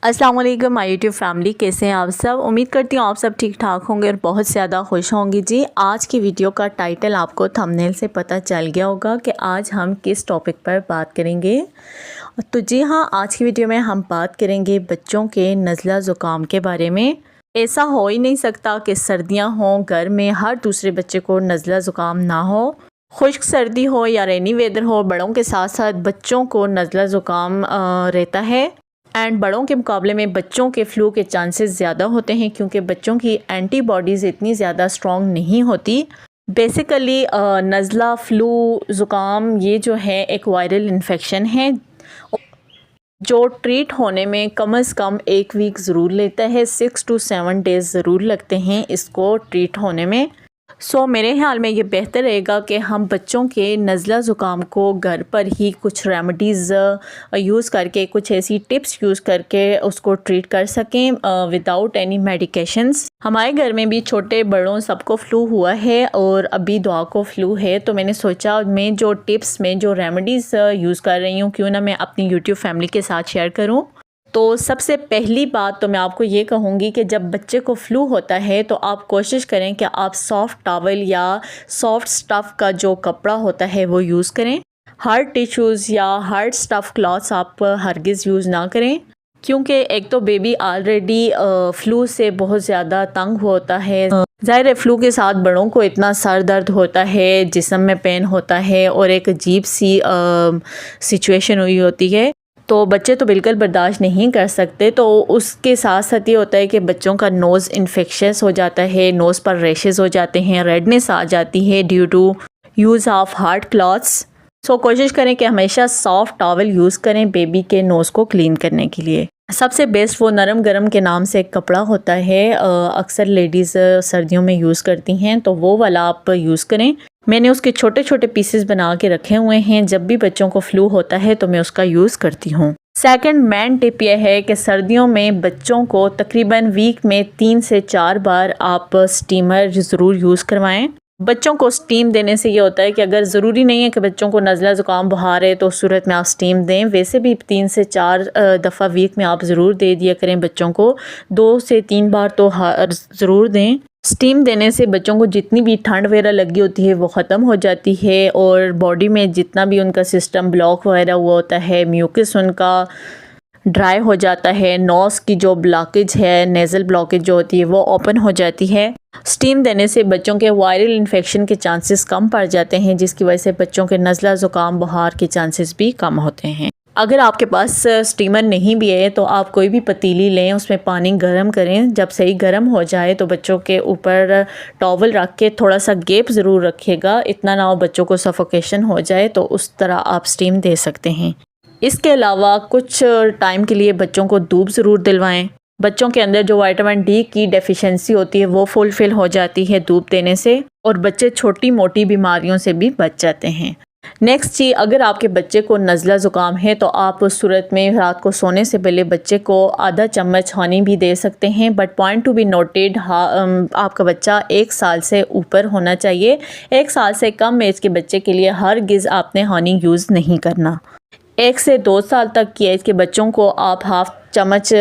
अस्सलाम वालेकुम my YouTube family, कैसे हैं आप सब। उम्मीद करती हूँ आप सब ठीक ठाक होंगे और बहुत ज़्यादा खुश होंगे जी। आज की वीडियो का टाइटल आपको थंबनेल से पता चल गया होगा कि आज हम किस टॉपिक पर बात करेंगे। तो जी हाँ, आज की वीडियो में हम बात करेंगे बच्चों के नज़ला ज़ुकाम के बारे में। ऐसा हो ही नहीं सकता कि सर्दियाँ हों, घर में हर दूसरे बच्चे को नज़ला ज़ुकाम ना हो। खुश्क सर्दी हो या रेनी वेदर हो, बड़ों के साथ साथ बच्चों को नज़ला ज़ुकाम रहता है। एंड बड़ों के मुकाबले में बच्चों के फ्लू के चांसेस ज़्यादा होते हैं क्योंकि बच्चों की एंटीबॉडीज़ इतनी ज़्यादा स्ट्रॉन्ग नहीं होती। बेसिकली नज़ला, फ्लू, ज़ुकाम ये जो है एक वायरल इन्फेक्शन है जो ट्रीट होने में कम से कम 1 वीक ज़रूर लेता है। 6 to 7 डेज़ ज़रूर लगते हैं इसको ट्रीट होने में। मेरे ख्याल में ये बेहतर रहेगा कि हम बच्चों के नज़ला ज़ुकाम को घर पर ही कुछ रेमेडीज़ यूज़ करके, कुछ ऐसी टिप्स यूज़ करके उसको ट्रीट कर सकें विदाउट एनी मेडिकेशंस। हमारे घर में भी छोटे बड़ों सबको फ़्लू हुआ है और अभी दुआ को फ़्लू है, तो मैंने सोचा मैं जो टिप्स में जो रेमेडीज़ यूज़ कर रही हूँ क्यों ना मैं अपनी यूट्यूब फैमिली के साथ शेयर करूँ। तो सबसे पहली बात तो मैं आपको ये कहूँगी कि जब बच्चे को फ्लू होता है तो आप कोशिश करें कि आप सॉफ़्ट टॉवल या सॉफ़्ट स्टफ़ का जो कपड़ा होता है वो यूज़ करें। हार्ड टिश्यूज़ या हार्ड स्टफ़ क्लॉथ्स आप हरगिज़ यूज़ ना करें क्योंकि एक तो बेबी ऑलरेडी फ्लू से बहुत ज़्यादा तंग होता है। ज़ाहिर है फ्लू के साथ बड़ों को इतना सर दर्द होता है, जिस्म में पेन होता है और एक अजीब सी सिचुएशन हुई होती है, तो बच्चे तो बिल्कुल बर्दाश्त नहीं कर सकते। तो उसके साथ साथ ये होता है कि बच्चों का नोज़ इन्फेक्शस हो जाता है, नोज़ पर रैशेज़ हो जाते हैं, रेडनेस आ जाती है due to use of hard clothes. कोशिश करें कि हमेशा सॉफ्ट टॉवल यूज़ करें बेबी के नोज़ को क्लीन करने के लिए। सबसे बेस्ट वो नरम गरम के नाम से एक कपड़ा होता है, अक्सर लेडीज़ सर्दियों में यूज़ करती हैं, तो वो वाला आप यूज़ करें। मैंने उसके छोटे छोटे पीसेस बना के रखे हुए हैं, जब भी बच्चों को फ्लू होता है तो मैं उसका यूज़ करती हूँ। सेकंड मेन टिप यह है कि सर्दियों में बच्चों को तकरीबन वीक में 3 से 4 बार आप स्टीमर ज़रूर यूज़ करवाएं। बच्चों को स्टीम देने से ये होता है कि अगर ज़रूरी नहीं है कि बच्चों को नज़ला ज़ुकाम बुखार है तो उस सूरत में आप स्टीम दें, वैसे भी 3 से 4 दफ़ा वीक में आप ज़रूर दे दिया करें बच्चों को। 2 से 3 बार तो ज़रूर दें। स्टीम देने से बच्चों को जितनी भी ठंड वगैरह लगी होती है वो ख़त्म हो जाती है और बॉडी में जितना भी उनका सिस्टम ब्लॉक वगैरह हुआ होता है, म्यूकस उनका ड्राई हो जाता है, नोज़ की जो ब्लॉकेज है, नेज़ल ब्लॉकेज जो होती है वो ओपन हो जाती है। स्टीम देने से बच्चों के वायरल इन्फेक्शन के चांसेस कम पड़ जाते हैं, जिसकी वजह से बच्चों के नज़ला ज़ुकाम बुखार के चांसेस भी कम होते हैं। अगर आपके पास स्टीमर नहीं भी है तो आप कोई भी पतीली लें, उसमें पानी गर्म करें, जब सही गर्म हो जाए तो बच्चों के ऊपर टॉवल रख के थोड़ा सा गैप ज़रूर रखिएगा, इतना ना हो बच्चों को सफोकेशन हो जाए, तो उस तरह आप स्टीम दे सकते हैं। इसके अलावा कुछ टाइम के लिए बच्चों को धूप ज़रूर दिलवाएं। बच्चों के अंदर जो विटामिन डी की डेफिशिएंसी होती है वो फुलफ़िल हो जाती है धूप देने से और बच्चे छोटी मोटी बीमारियों से भी बच जाते हैं। नेक्स्ट चीज़, अगर आपके बच्चे को नज़ला ज़ुकाम है तो आप उस सूरत में रात को सोने से पहले बच्चे को आधा चम्मच हनी भी दे सकते हैं, but point to be noted, आपका बच्चा 1 साल से ऊपर होना चाहिए। 1 साल से कम एज के बच्चे के लिए हरगिज़ आपने हनी यूज़ नहीं करना। 1 से 2 साल तक की एज के बच्चों को आप हाफ़ चम्मच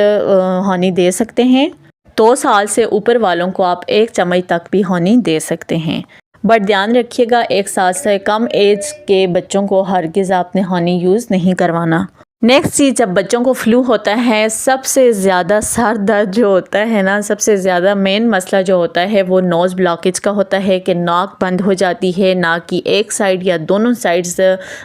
हनी दे सकते हैं। 2 साल से ऊपर वालों को आप 1 चम्मच तक भी हनी दे सकते हैं, बट ध्यान रखिएगा 1 साल से कम एज के बच्चों को हरगिज़ आपने हनी यूज़ नहीं करवाना। नेक्स्ट चीज़, जब बच्चों को फ्लू होता है सबसे ज़्यादा सर दर्द जो होता है ना, सबसे ज़्यादा मेन मसला जो होता है वो नोज़ ब्लॉकेज का होता है कि नाक बंद हो जाती है, नाक की एक साइड या दोनों साइड्स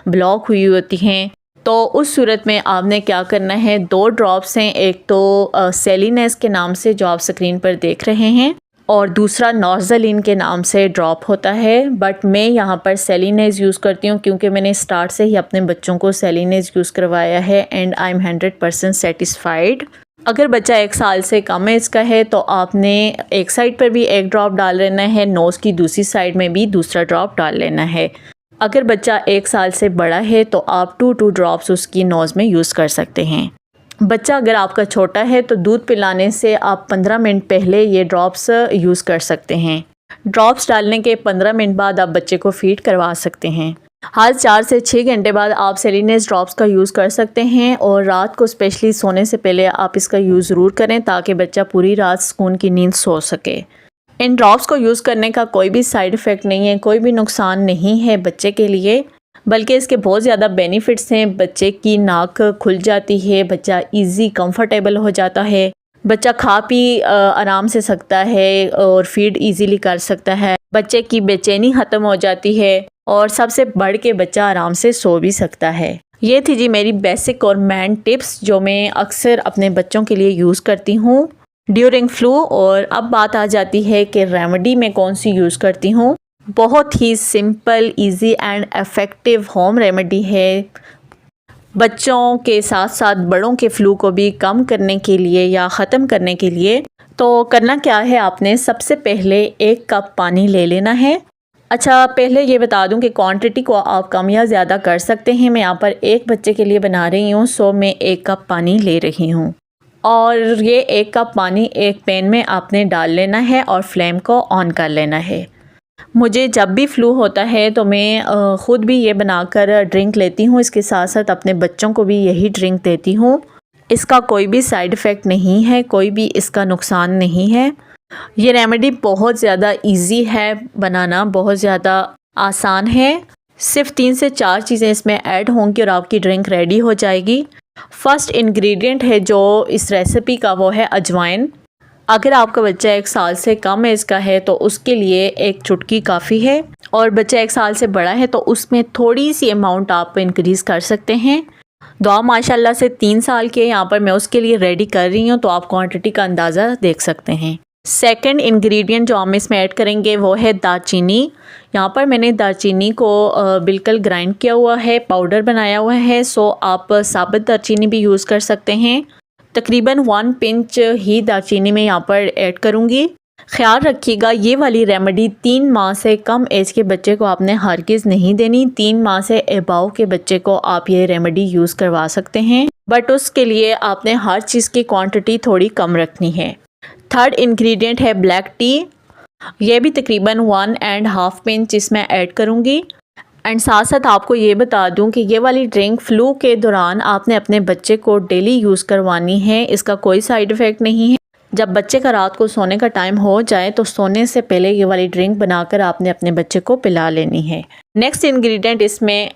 ब्लॉक हुई होती हैं। तो उस सूरत में आपने क्या करना है, 2 ड्रॉप्स हैं, एक तो सेलिनेस के नाम से जो आप स्क्रीन पर देख रहे हैं और दूसरा नॉर्ज़लिन के नाम से ड्रॉप होता है, बट मैं यहाँ पर सेलिनेस यूज़ करती हूँ क्योंकि मैंने स्टार्ट से ही अपने बच्चों को सेलिनेस यूज़ करवाया है एंड आई एम 100% सेटिस्फाइड। अगर बच्चा 1 साल से कम एज का है तो आपने एक साइड पर भी 1 ड्रॉप डाल लेना है, नोज़ की दूसरी साइड में भी दूसरा ड्रॉप डाल लेना है। अगर बच्चा 1 साल से बड़ा है तो आप 2 ड्रॉप्स उसकी नोज़ में यूज़ कर सकते हैं। बच्चा अगर आपका छोटा है तो दूध पिलाने से आप 15 मिनट पहले ये ड्रॉप्स यूज़ कर सकते हैं। ड्रॉप्स डालने के 15 मिनट बाद आप बच्चे को फीड करवा सकते हैं। हर 4 से 6 घंटे बाद आप सेलिनेस ड्रॉप्स का यूज़ कर सकते हैं और रात को स्पेशली सोने से पहले आप इसका यूज़ ज़रूर करें ताकि बच्चा पूरी रात सुकून की नींद सो सके। इन ड्रॉप्स को यूज़ करने का कोई भी साइड इफ़ेक्ट नहीं है, कोई भी नुकसान नहीं है बच्चे के लिए, बल्कि इसके बहुत ज़्यादा बेनिफिट्स हैं। बच्चे की नाक खुल जाती है, बच्चा ईजी कंफर्टेबल हो जाता है, बच्चा खा पी आराम से सकता है और फीड इजीली कर सकता है, बच्चे की बेचैनी ख़त्म हो जाती है और सबसे बढ़ के बच्चा आराम से सो भी सकता है। ये थी जी मेरी बेसिक और मेन टिप्स जो मैं अक्सर अपने बच्चों के लिए यूज़ करती हूँ ड्यूरिंग फ्लू। और अब बात आ जाती है कि रेमेडी मैं कौन सी यूज़ करती हूँ। बहुत ही simple, easy and effective home remedy है बच्चों के साथ साथ बड़ों के फ्लू को भी कम करने के लिए या ख़त्म करने के लिए। तो करना क्या है, आपने सबसे पहले 1 कप पानी ले लेना है। अच्छा, पहले ये बता दूं कि क्वांटिटी को आप कम या ज़्यादा कर सकते हैं। मैं यहाँ पर एक बच्चे के लिए बना रही हूँ, सो मैं 1 कप पानी ले रही हूँ। और ये 1 कप पानी एक पैन में आपने डाल लेना है और फ्लेम को ऑन कर लेना है। मुझे जब भी फ्लू होता है तो मैं ख़ुद भी ये बनाकर ड्रिंक लेती हूँ, इसके साथ साथ अपने बच्चों को भी यही ड्रिंक देती हूँ। इसका कोई भी साइड इफ़ेक्ट नहीं है, कोई भी इसका नुकसान नहीं है। ये रेमेडी बहुत ज़्यादा इजी है बनाना, बहुत ज़्यादा आसान है। सिर्फ 3 से 4 चीज़ें इसमें ऐड होंगी और आपकी ड्रिंक रेडी हो जाएगी। फर्स्ट इंग्रेडिएंट है जो इस रेसिपी का, वो है अजवाइन। अगर आपका बच्चा 1 साल से कम एज का है तो उसके लिए 1 चुटकी काफ़ी है, और बच्चा 1 साल से बड़ा है तो उसमें थोड़ी सी अमाउंट आप इंक्रीज़ कर सकते हैं। दुआ माशाल्लाह से 3 साल के यहाँ पर मैं उसके लिए रेडी कर रही हूँ, तो आप क्वांटिटी का अंदाज़ा देख सकते हैं। सेकंड इंग्रेडिएंट जो हम इसमें ऐड करेंगे वो है दालचीनी। यहाँ पर मैंने दालचीनी को बिल्कुल ग्राइंड किया हुआ है, पाउडर बनाया हुआ है। सो आप साबुत दालचीनी भी यूज़ कर सकते हैं। तकरीबन 1 पिंच ही दालचीनी में यहाँ पर ऐड करूँगी। ख्याल रखिएगा ये वाली रेमेडी 3 माह से कम एज के बच्चे को आपने हरगिज़ नहीं देनी। 3 माह से अबाव के बच्चे को आप ये रेमेडी यूज़ करवा सकते हैं, बट उसके लिए आपने हर चीज़ की क्वांटिटी थोड़ी कम रखनी है। थर्ड इंग्रेडिएंट है ब्लैक टी। ये भी तकरीबन 1.5 पिंच इसमें ऐड करूँगी। एंड साथ साथ आपको ये बता दूं कि ये वाली ड्रिंक फ्लू के दौरान आपने अपने बच्चे को डेली यूज़ करवानी है। इसका कोई साइड इफ़ेक्ट नहीं है। जब बच्चे का रात को सोने का टाइम हो जाए तो सोने से पहले ये वाली ड्रिंक बनाकर आपने अपने बच्चे को पिला लेनी है। नेक्स्ट इंग्रेडिएंट इसमें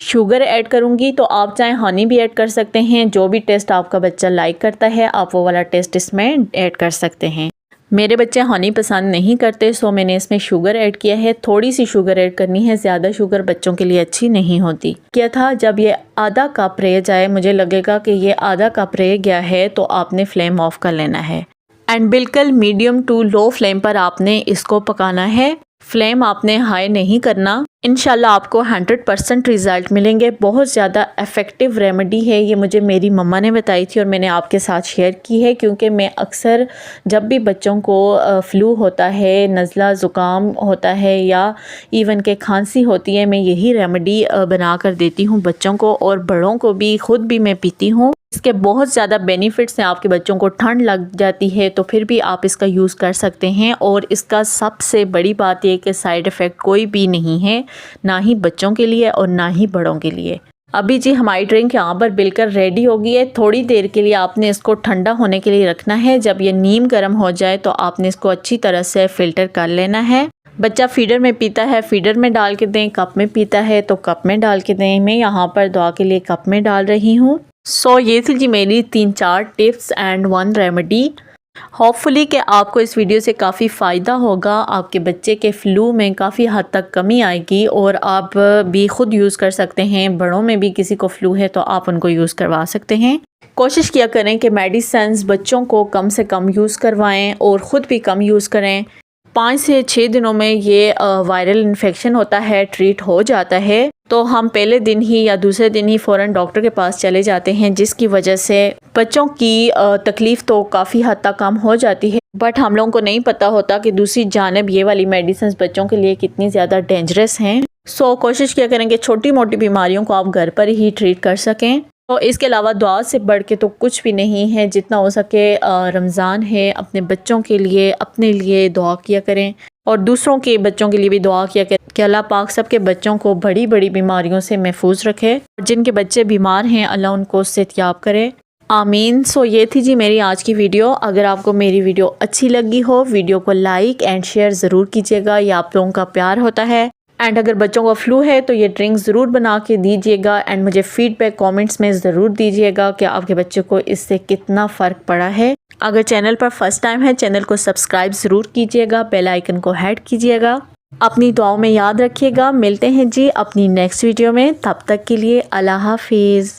शुगर ऐड करूँगी, तो आप चाहे हनी भी ऐड कर सकते हैं। जो भी टेस्ट आपका बच्चा लाइक करता है आप वो वाला टेस्ट इसमें ऐड कर सकते हैं। मेरे बच्चे हनी पसंद नहीं करते, सो मैंने इसमें शुगर ऐड किया है। थोड़ी सी शुगर ऐड करनी है, ज़्यादा शुगर बच्चों के लिए अच्छी नहीं होती। क्या था, जब ये आधा कप रह जाए, मुझे लगेगा कि ये आधा कप रह गया है, तो आपने फ्लेम ऑफ कर लेना है एंड बिल्कुल मीडियम टू लो फ्लेम पर आपने इसको पकाना है। फ्लेम आपने हाई नहीं करना। इंशाल्लाह आपको 100% रिज़ल्ट मिलेंगे। बहुत ज़्यादा इफ़ेक्टिव रेमेडी है ये, मुझे मेरी मम्मा ने बताई थी और मैंने आपके साथ शेयर की है, क्योंकि मैं अक्सर जब भी बच्चों को फ्लू होता है, नज़ला ज़ुकाम होता है या इवन के खांसी होती है, मैं यही रेमेडी बना कर देती हूँ बच्चों को, और बड़ों को भी, ख़ुद भी मैं पीती हूँ। इसके बहुत ज़्यादा बेनिफिट्स हैं। आपके बच्चों को ठंड लग जाती है तो फिर भी आप इसका यूज़ कर सकते हैं, और इसका सबसे बड़ी बात यह कि साइड इफ़ेक्ट कोई भी नहीं है, ना ही बच्चों के लिए और ना ही बड़ों के लिए। अभी जी हमारी ड्रिंक यहाँ पर बिल्कुल रेडी हो गई है। थोड़ी देर के लिए आपने इसको ठंडा होने के लिए रखना है। जब ये नीम गर्म हो जाए तो आपने इसको अच्छी तरह से फ़िल्टर कर लेना है। बच्चा फीडर में पीता है, फीडर में डाल के दें। कप में पीता है तो कप में डाल के दें। मैं यहाँ पर दुआ के लिए कप में डाल रही हूँ। सो ये थी जी मेरी 3-4 टिप्स एंड 1 रेमेडी। होपफुली कि आपको इस वीडियो से काफ़ी फ़ायदा होगा। आपके बच्चे के फ़्लू में काफ़ी हद तक कमी आएगी और आप भी ख़ुद यूज़ कर सकते हैं। बड़ों में भी किसी को फ़्लू है तो आप उनको यूज़ करवा सकते हैं। कोशिश किया करें कि मेडिसिन्स बच्चों को कम से कम यूज़ करवाएं और ख़ुद भी कम यूज़ करें। 5 से 6 दिनों में ये वायरल इन्फेक्शन होता है, ट्रीट हो जाता है, तो हम पहले दिन ही या दूसरे दिन ही फ़ौरन डॉक्टर के पास चले जाते हैं, जिसकी वजह से बच्चों की तकलीफ़ तो काफ़ी हद तक कम हो जाती है। बट हम लोगों को नहीं पता होता कि दूसरी जानिब ये वाली मेडिसिन बच्चों के लिए कितनी ज़्यादा डेंजरस हैं। सो कोशिश किया करें कि छोटी मोटी बीमारियों को आप घर पर ही ट्रीट कर सकें। तो इसके अलावा दुआ से बढ़ के तो कुछ भी नहीं है। जितना हो सके रमज़ान है, अपने बच्चों के लिए, अपने लिए दुआ किया करें और दूसरों के बच्चों के लिए भी दुआ किया करें कि अल्लाह पाक सबके बच्चों को बड़ी बड़ी बीमारियों से महफूज रखे और जिनके बच्चे बीमार हैं अल्लाह उनको सेहतयाब करे, आमीन। सो ये थी जी मेरी आज की वीडियो। अगर आपको मेरी वीडियो अच्छी लगी हो, वीडियो को लाइक एंड शेयर ज़रूर कीजिएगा, ये आप लोगों का प्यार होता है। एंड अगर बच्चों को फ्लू है तो ये ड्रिंक ज़रूर बना के दीजिएगा एंड मुझे फीडबैक कमेंट्स में ज़रूर दीजिएगा कि आपके बच्चे को इससे कितना फ़र्क पड़ा है। अगर चैनल पर फर्स्ट टाइम है, चैनल को सब्सक्राइब ज़रूर कीजिएगा, बेल आइकन को हिट कीजिएगा। अपनी दुआओं में याद रखिएगा। मिलते हैं जी अपनी नेक्स्ट वीडियो में, तब तक के लिए अल्लाह हाफिज़।